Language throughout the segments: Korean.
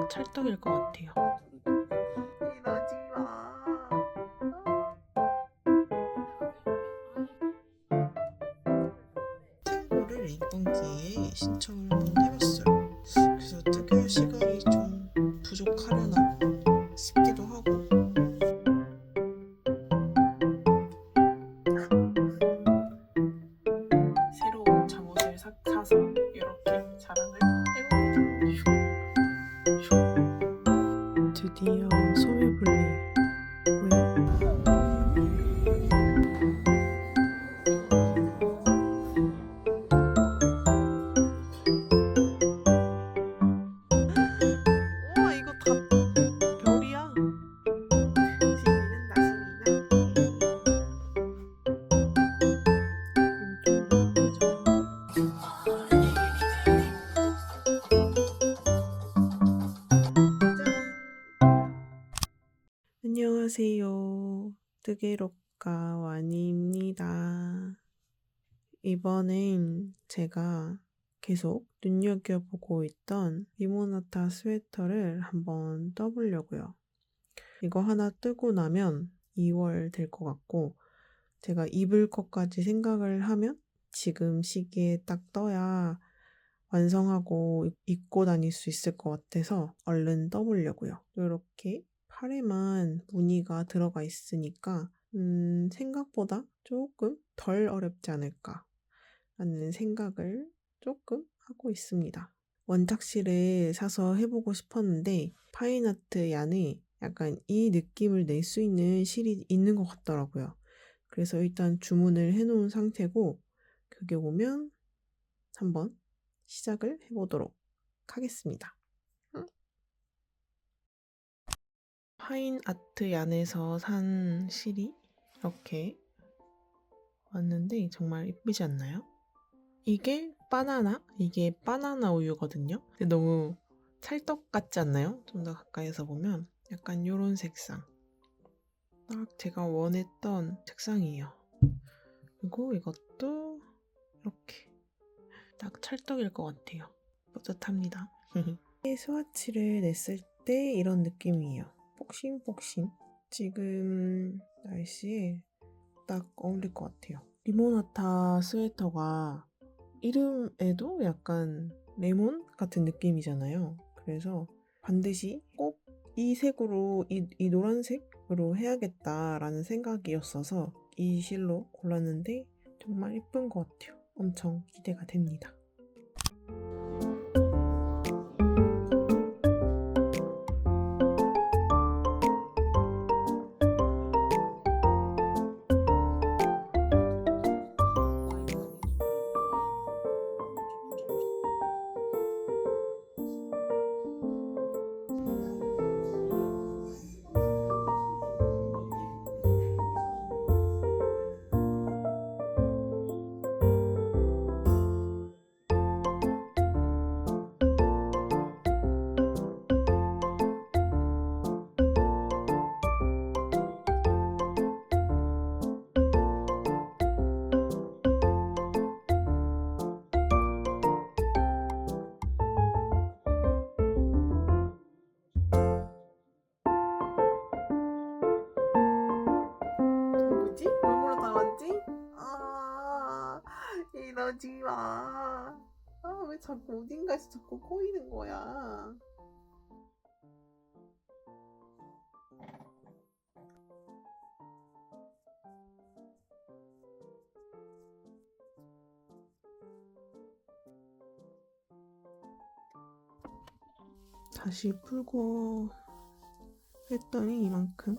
다 찰떡일 것 같아요. 이러지 마. 이거를 이번 기회에 신청을 한번 해봤어요. 그래서 특별 시간이 좀 부족하려나 싶기도 하고. 새로운 잠옷을 사서 이렇게 자랑을 해봅니다. 드디어 소매불리고요. 우와, 이거 다 별이야. 시민은 나시미나. 좀 마음에 잘. 안녕하세요. 뜨개로카 와니입니다. 이번엔 제가 계속 눈여겨보고 있던 리모나타 스웨터를 한번 떠보려고요. 이거 하나 뜨고 나면 2월 될 것 같고, 제가 입을 것까지 생각을 하면 지금 시기에 딱 떠야 완성하고 입고 다닐 수 있을 것 같아서 얼른 떠보려고요. 이렇게 팔에만 무늬가 들어가 있으니까 생각보다 조금 덜 어렵지 않을까 라는 생각을 조금 하고 있습니다. 원작실을 사서 해보고 싶었는데 파인아트 얀에 약간 이 느낌을 낼 수 있는 실이 있는 것 같더라고요. 그래서 일단 주문을 해놓은 상태고 그게 오면 한번 시작을 해보도록 하겠습니다. 파인아트 얀에서 산 실이 이렇게 왔는데 정말 이쁘지 않나요? 이게 바나나 우유거든요. 근데 너무 찰떡 같지 않나요? 좀 더 가까이서 보면 약간 요런 색상. 딱 제가 원했던 색상이에요. 그리고 이것도 이렇게 딱 찰떡일 것 같아요. 뿌듯합니다. 스와치를 냈을 때 이런 느낌이에요. 폭신폭신. 지금 날씨에 딱 어울릴 것 같아요. 리모나타 스웨터가 이름에도 약간 레몬 같은 느낌이잖아요. 그래서 반드시 꼭 이 색으로, 이 노란색으로 해야겠다라는 생각이었어서 이 실로 골랐는데 정말 예쁜 것 같아요. 엄청 기대가 됩니다. 뭐지? 얼굴로 나왔지? 아, 이러지 마. 아, 왜 자꾸 어딘가에서 자꾸 꼬이는 거야? 다시 풀고 했더니 이만큼.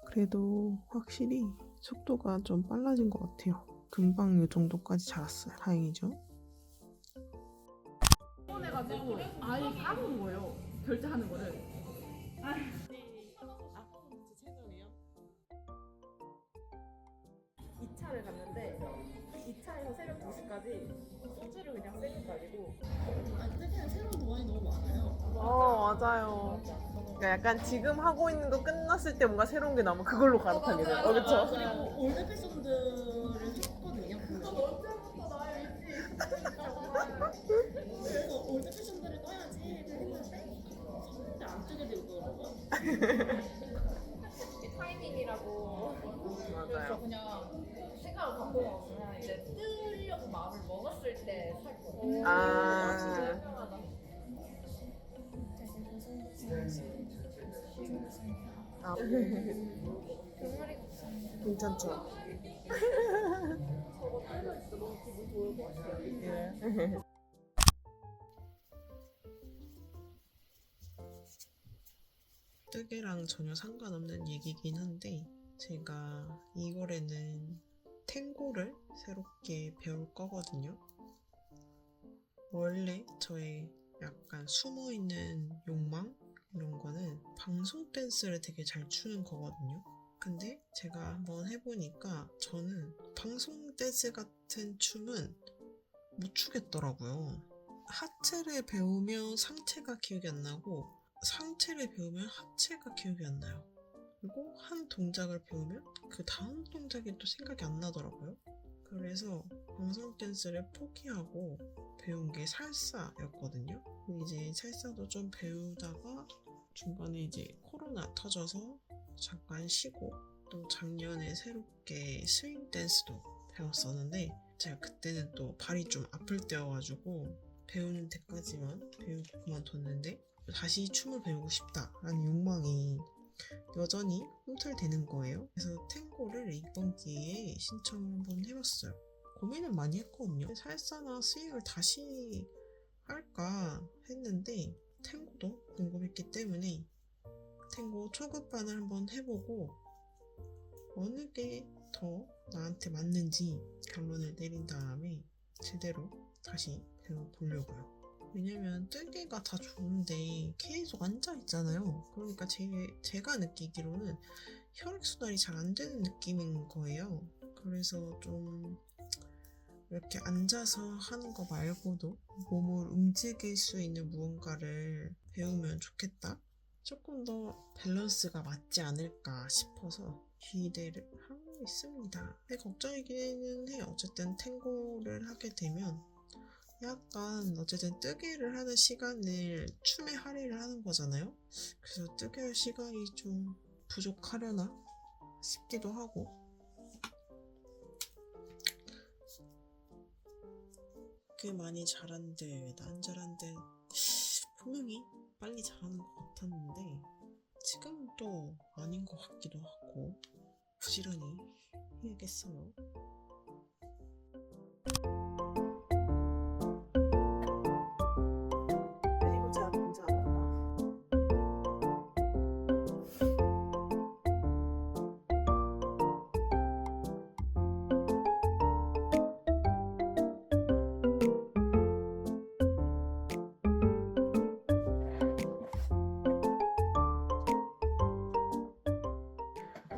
그래도 확실히 속도가 좀 빨라진 것 같아요. 금방 이 정도까지 자랐어요. 다행이죠. 해가지고 아예 까먹은 거예요. 결제하는 거를. 이 차를 갔는데 2차에서 새벽 2시까지 소주를 그냥 세는 거 아니고 안되면 새로운 동아리 너무 많아요. 맞아요. 그러니까 약간 지금 하고 있는 거 끝났을 때 뭔가 새로운 게 나오면 그걸로 갈아타게 돼요. 그쵸? 그리고 올드 패션들을 했거든요. 그래서 올드 패션들을 떠야지 했는데 이게 타이밍이라고. 그래서 맞아요. 그냥 생각을 바꾸고 그냥 이제 뜨려고 마음을 먹었을 때 살 거예요. 아. 진짜 유명하다. 아, 병아리가 괜찮죠? 저거 떨려 있어. 너무 기분 좋을 것 같아요. 예. 뜨개랑 전혀 상관없는 얘기긴 한데 제가 2월에는 탱고를 새롭게 배울 거거든요. 원래 저의 약간 숨어있는 욕망 이런 거는 방송 댄스를 되게 잘 추는 거거든요. 근데 제가 한번 해보니까 저는 방송 댄스 같은 춤은 못 추겠더라고요. 하체를 배우면 상체가 기억이 안 나고 상체를 배우면 하체가 기억이 안 나요. 그리고 한 동작을 배우면 그 다음 동작이 또 생각이 안 나더라고요. 그래서 방송 댄스를 포기하고 배운 게 살사였거든요. 이제 살사도 좀 배우다가 중간에 이제 코로나 터져서 잠깐 쉬고 또 작년에 새롭게 스윙 댄스도 배웠었는데 제가 그때는 또 발이 좀 아플 때여가지고 배우는 데까지만 배우고 그만뒀는데 다시 춤을 배우고 싶다라는 욕망이 여전히 꿈틀대는 거예요. 그래서 탱고를 이번 기회에 신청을 한번 해봤어요. 고민을 많이 했거든요. 살사나 스윙을 다시 할까 했는데 탱고도 궁금했기 때문에 탱고 초급반을 한번 해보고 어느 게 더 나한테 맞는지 결론을 내린 다음에 제대로 다시 배워보려고요. 왜냐면 뜨개가 다 좋은데 계속 앉아있잖아요. 그러니까 제가 느끼기로는 혈액순환이 잘 안 되는 느낌인 거예요. 그래서 좀 이렇게 앉아서 하는 거 말고도 몸을 움직일 수 있는 무언가를 배우면 좋겠다. 조금 더 밸런스가 맞지 않을까 싶어서 기대를 하고 있습니다. 근데 걱정이기는 해요. 어쨌든 탱고를 하게 되면 약간 어쨌든 뜨개를 하는 시간을 춤에 할애를 하는 거잖아요. 그래서 뜨개할 시간이 좀 부족하려나 싶기도 하고 꽤 많이 잘하는데 왜 난 잘하는데 분명히 빨리 잘하는 것 같았는데 지금은 또 아닌 것 같기도 하고 부지런히 해야겠어요. 그리고 제가 괜찮았다.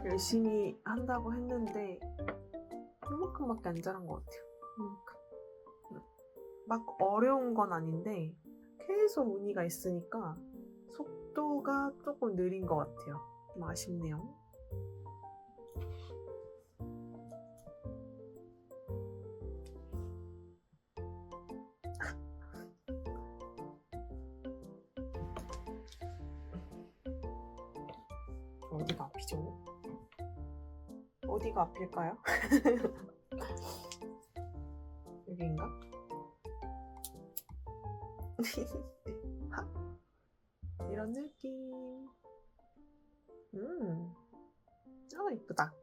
열심히 한다고 했는데 이만큼밖에 안 잘한 것 같아요. 이만큼. 막 어려운 건 아닌데 계속 무늬가 있으니까 속도가 조금 느린 것 같아요. 좀 아쉽네요. 어디가 아프죠? 어디가 아플까요? 여기인가? 이런 느낌. 이쁘다.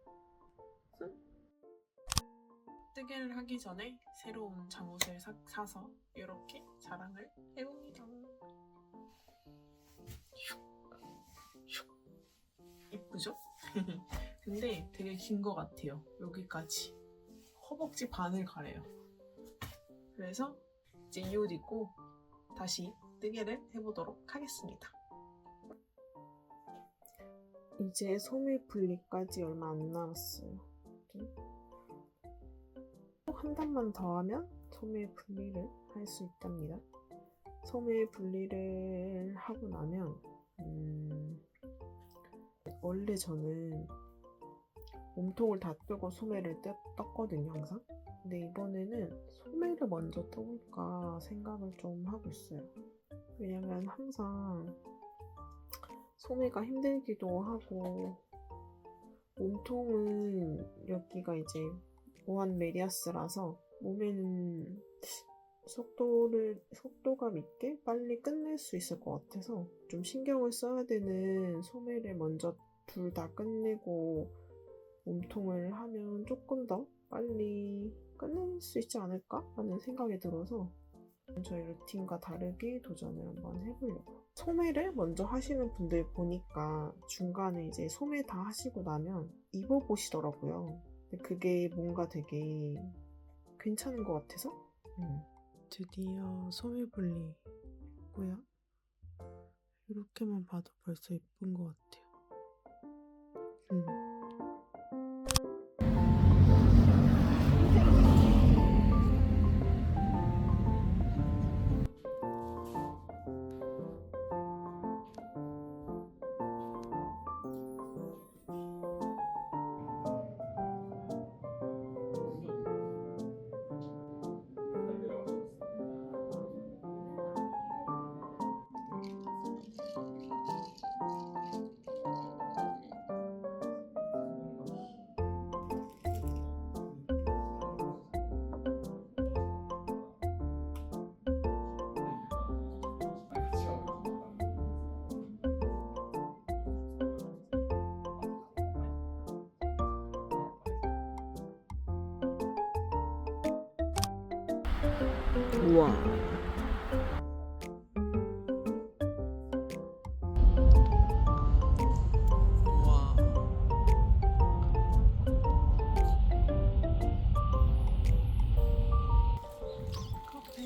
뜨개를 하기 전에 새로운 잠옷을 사서 이렇게 자랑을 해봅니다. 이쁘죠? 근데 되게 긴 것 같아요. 여기까지. 허벅지 반을 가려요. 그래서 이제 이 옷 입고 다시 뜨개를 해보도록 하겠습니다. 이제 소매 분리까지 얼마 안 남았어요. 한 단만 더 하면 소매 분리를 할 수 있답니다. 소매 분리를 하고 나면 원래 저는 몸통을 다 뜨고 소매를 떴거든요, 항상. 근데 이번에는 소매를 먼저 떠볼까 생각을 좀 하고 있어요. 왜냐면 항상 소매가 힘들기도 하고, 몸통은 여기가 이제 무한 메리아스라서 몸에는 속도감 있게 빨리 끝낼 수 있을 것 같아서 좀 신경을 써야 되는 소매를 먼저 둘 다 끝내고 몸통을 하면 조금 더 빨리 끝낼 수 있지 않을까 하는 생각이 들어서 저희 루틴과 다르게 도전을 한번 해보려고. 소매를 먼저 하시는 분들 보니까 중간에 이제 소매 다 하시고 나면 입어보시더라고요. 근데 그게 뭔가 되게 괜찮은 것 같아서 드디어 소매 분리고요. 이렇게만 봐도 벌써 예쁜 것 같아요. 우와. 우와. 카페.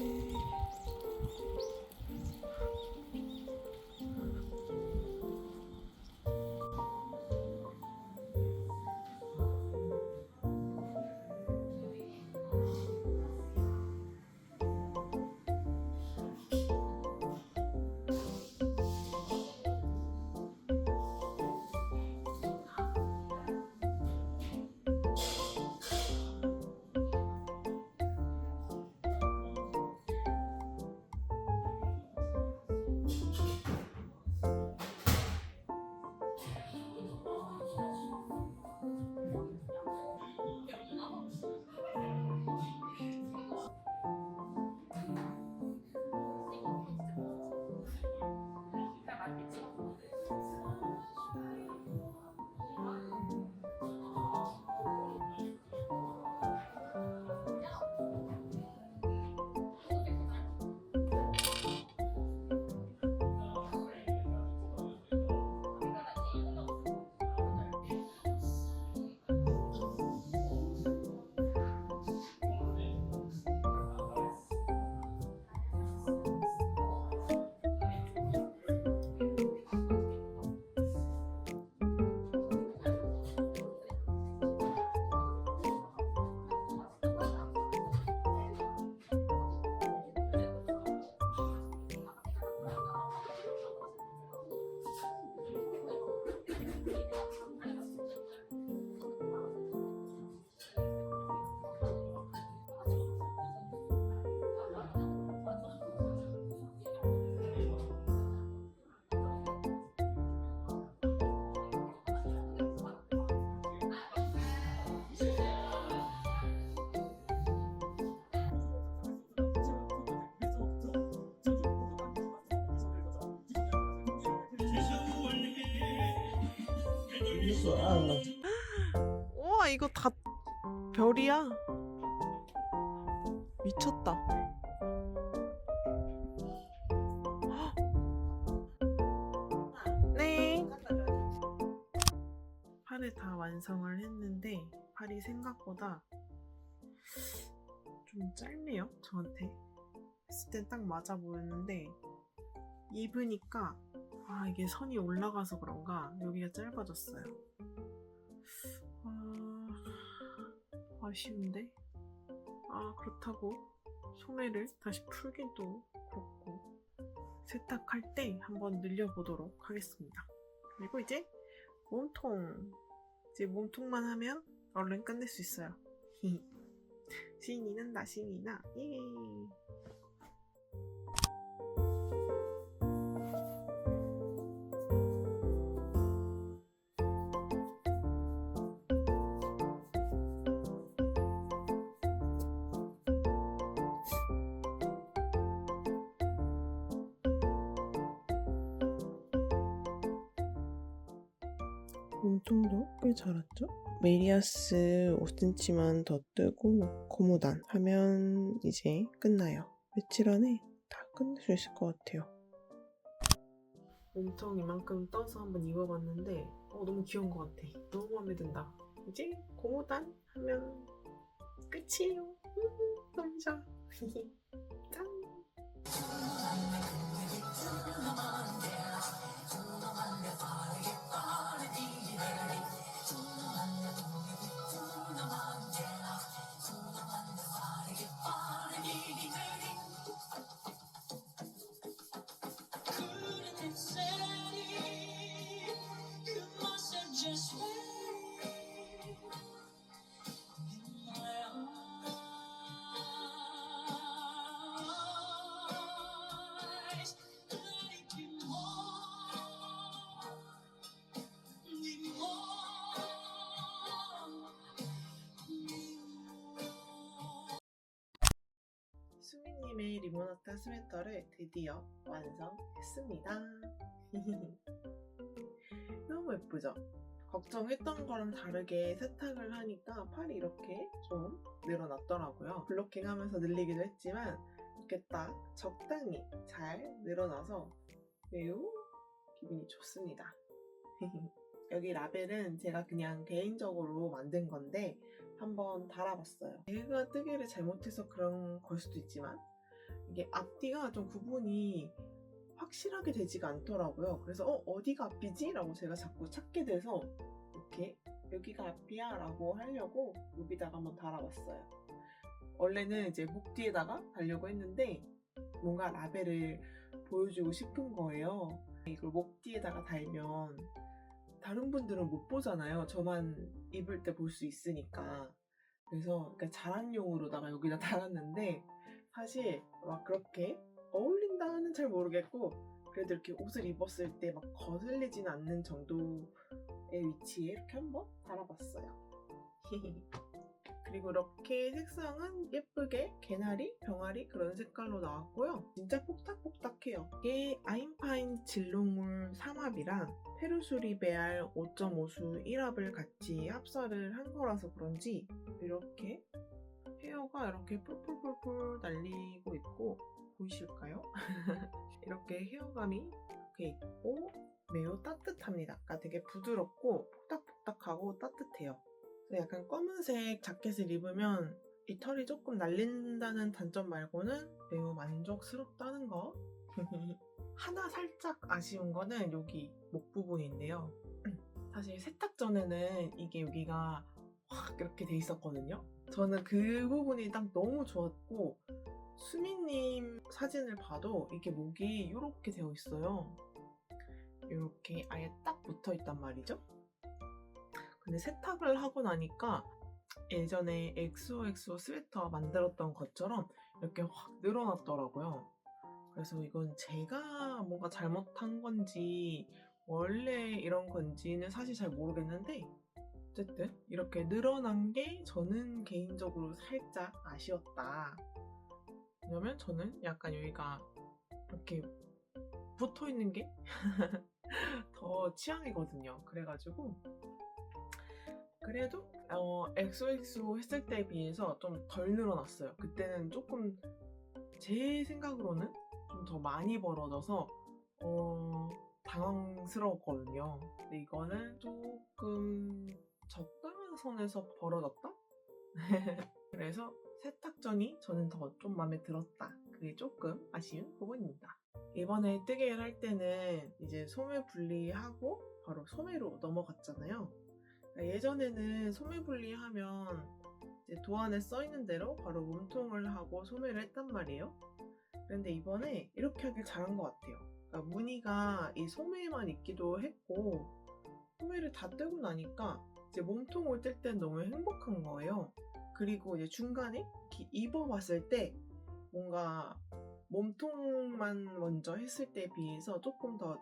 우와, 이거 다 별이야. 미쳤다. 네. 팔을 다 완성을 했는데 팔이 생각보다 좀 짧네요. 저한테 했을 땐 딱 맞아 보였는데 입으니까 이게 선이 올라가서 그런가 여기가 짧아졌어요. 아쉬운데. 그렇다고 소매를 다시 풀긴 또 그렇고 세탁할 때 한번 늘려보도록 하겠습니다. 그리고 이제 몸통만 하면 얼른 끝낼 수 있어요. 신이 난다, 신이 나. 예. 몸통도 꽤 자랐죠? 메리아스 5cm만 더 뜨고 고무단 하면 이제 끝나요. 며칠 안에 다 끝낼 수 있을 것 같아요. 몸통 이만큼 떠서 한번 입어봤는데 너무 귀여운 것 같아. 너무 마음에 든다. 이제 고무단 하면 끝이에요. 너무 좋아. 짠! 수미님의 리모나타 스웨터를 드디어 완성했습니다. 너무 예쁘죠? 걱정했던 거랑 다르게 세탁을 하니까 팔이 이렇게 좀 늘어났더라고요. 블로킹하면서 늘리기도 했지만 이렇게 딱 적당히 잘 늘어나서 매우 기분이 좋습니다. 여기 라벨은 제가 그냥 개인적으로 만든 건데 한번 달아봤어요. 제가 뜨개를 잘못해서 그런 걸 수도 있지만 이게 앞뒤가 좀 구분이 확실하게 되지가 않더라고요. 그래서 어디가 앞이지? 라고 제가 자꾸 찾게 돼서 이렇게 여기가 앞이야 라고 하려고 여기다가 한번 달아봤어요. 원래는 이제 목 뒤에다가 달려고 했는데 뭔가 라벨을 보여주고 싶은 거예요. 이걸 목 뒤에다가 달면 다른 분들은 못 보잖아요. 저만 입을 때 볼 수 있으니까. 그래서 자랑용으로다가 여기다 달았는데 사실 막 그렇게 어울린다는 잘 모르겠고 그래도 이렇게 옷을 입었을 때 막 거슬리진 않는 정도의 위치에 이렇게 한번 달아봤어요. 그리고 이렇게 색상은 예쁘게 개나리, 병아리 그런 색깔로 나왔고요. 진짜 뽁닥뽁닥해요. 이게 아임파인 진롱울 3합이랑 페르수리베알 5.5수 1합을 같이 합사를 한 거라서 그런지 이렇게 헤어가 이렇게 뿔뿔뿔뿔 날리고 있고 보이실까요? 이렇게 헤어감이 이렇게 있고 매우 따뜻합니다. 그러니까 되게 부드럽고 뽁닥뽁닥하고 따뜻해요. 약간 검은색 자켓을 입으면 이 털이 조금 날린다는 단점 말고는 매우 만족스럽다는 거. 하나 살짝 아쉬운 거는 여기 목 부분인데요. 사실 세탁 전에는 이게 여기가 확 이렇게 돼 있었거든요. 저는 그 부분이 딱 너무 좋았고 수미님 사진을 봐도 이게 목이 이렇게 되어 있어요. 이렇게 아예 딱 붙어 있단 말이죠. 근데 세탁을 하고 나니까 예전에 엑소엑소 스웨터 만들었던 것처럼 이렇게 확 늘어났더라고요. 그래서 이건 제가 뭔가 잘못한 건지 원래 이런 건지는 사실 잘 모르겠는데 어쨌든 이렇게 늘어난 게 저는 개인적으로 살짝 아쉬웠다. 왜냐면 저는 약간 여기가 이렇게 붙어 있는 게 더 취향이거든요. 그래가지고 그래도 엑소엑소 했을 때에 비해서 좀 덜 늘어났어요. 그때는 조금 제 생각으로는 좀 더 많이 벌어져서 당황스러웠거든요. 근데 이거는 조금 적당한 선에서 벌어졌다? 그래서 세탁 전이 저는 더 좀 마음에 들었다. 그게 조금 아쉬운 부분입니다. 이번에 뜨개를 할 때는 이제 소매 분리하고 바로 소매로 넘어갔잖아요. 예전에는 소매 분리하면 이제 도안에 써있는 대로 바로 몸통을 하고 소매를 했단 말이에요. 그런데 이번에 이렇게 하길 잘한 것 같아요. 그러니까 무늬가 이 소매에만 있기도 했고 소매를 다 떼고 나니까 이제 몸통을 뗄 땐 너무 행복한 거예요. 그리고 이제 중간에 이렇게 입어봤을 때 뭔가 몸통만 먼저 했을 때에 비해서 조금 더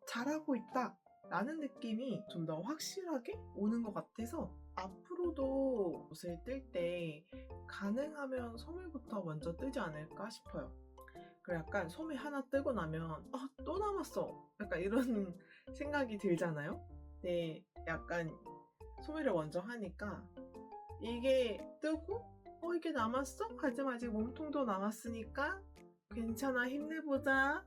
잘하고 있다 라는 느낌이 좀 더 확실하게 오는 것 같아서 앞으로도 옷을 뜰 때 가능하면 소매부터 먼저 뜨지 않을까 싶어요. 그리고 약간 소매 하나 뜨고 나면 또 남았어 약간 이런 생각이 들잖아요. 근데 약간 소매를 먼저 하니까 이게 뜨고 이게 남았어? 하지만 아직 몸통도 남았으니까 괜찮아, 힘내보자.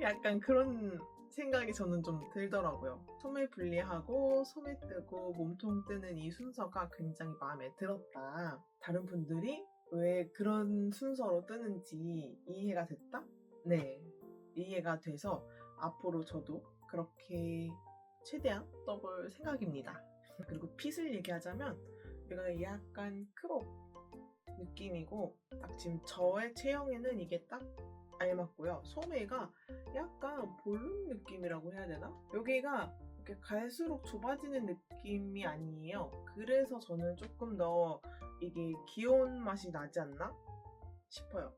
약간 그런 생각이 저는 좀 들더라고요. 소매 분리하고 소매 뜨고 몸통 뜨는 이 순서가 굉장히 마음에 들었다. 다른 분들이 왜 그런 순서로 뜨는지 이해가 됐다? 네, 이해가 돼서 앞으로 저도 그렇게 최대한 떠볼 생각입니다. 그리고 핏을 얘기하자면 얘가 약간 크롭 느낌이고 딱 지금 저의 체형에는 이게 딱 알맞고요. 소매가 약간 볼륨 느낌이라고 해야 되나? 여기가 이렇게 갈수록 좁아지는 느낌이 아니에요. 그래서 저는 조금 더 이게 귀여운 맛이 나지 않나 싶어요.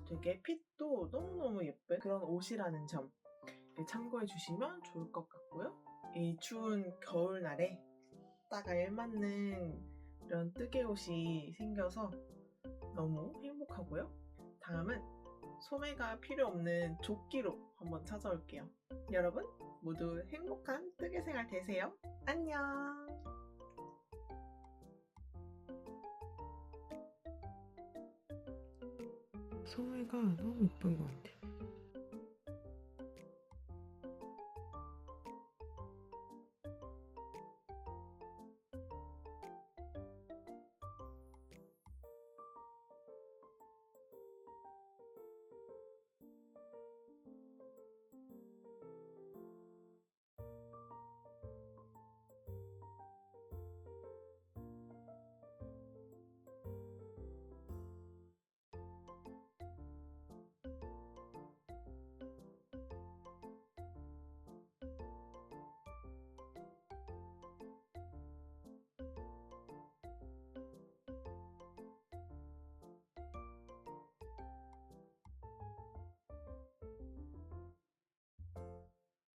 되게 핏도 너무너무 예쁜 그런 옷이라는 점 참고해 주시면 좋을 것 같고요. 이 추운 겨울날에 딱 알맞는 이런 뜨개 옷이 생겨서 너무 행복하고요. 다음은 소매가 필요 없는 조끼로 한번 찾아올게요. 여러분 모두 행복한 뜨개 생활 되세요. 안녕. 소매가 너무 예쁜 것 같아요.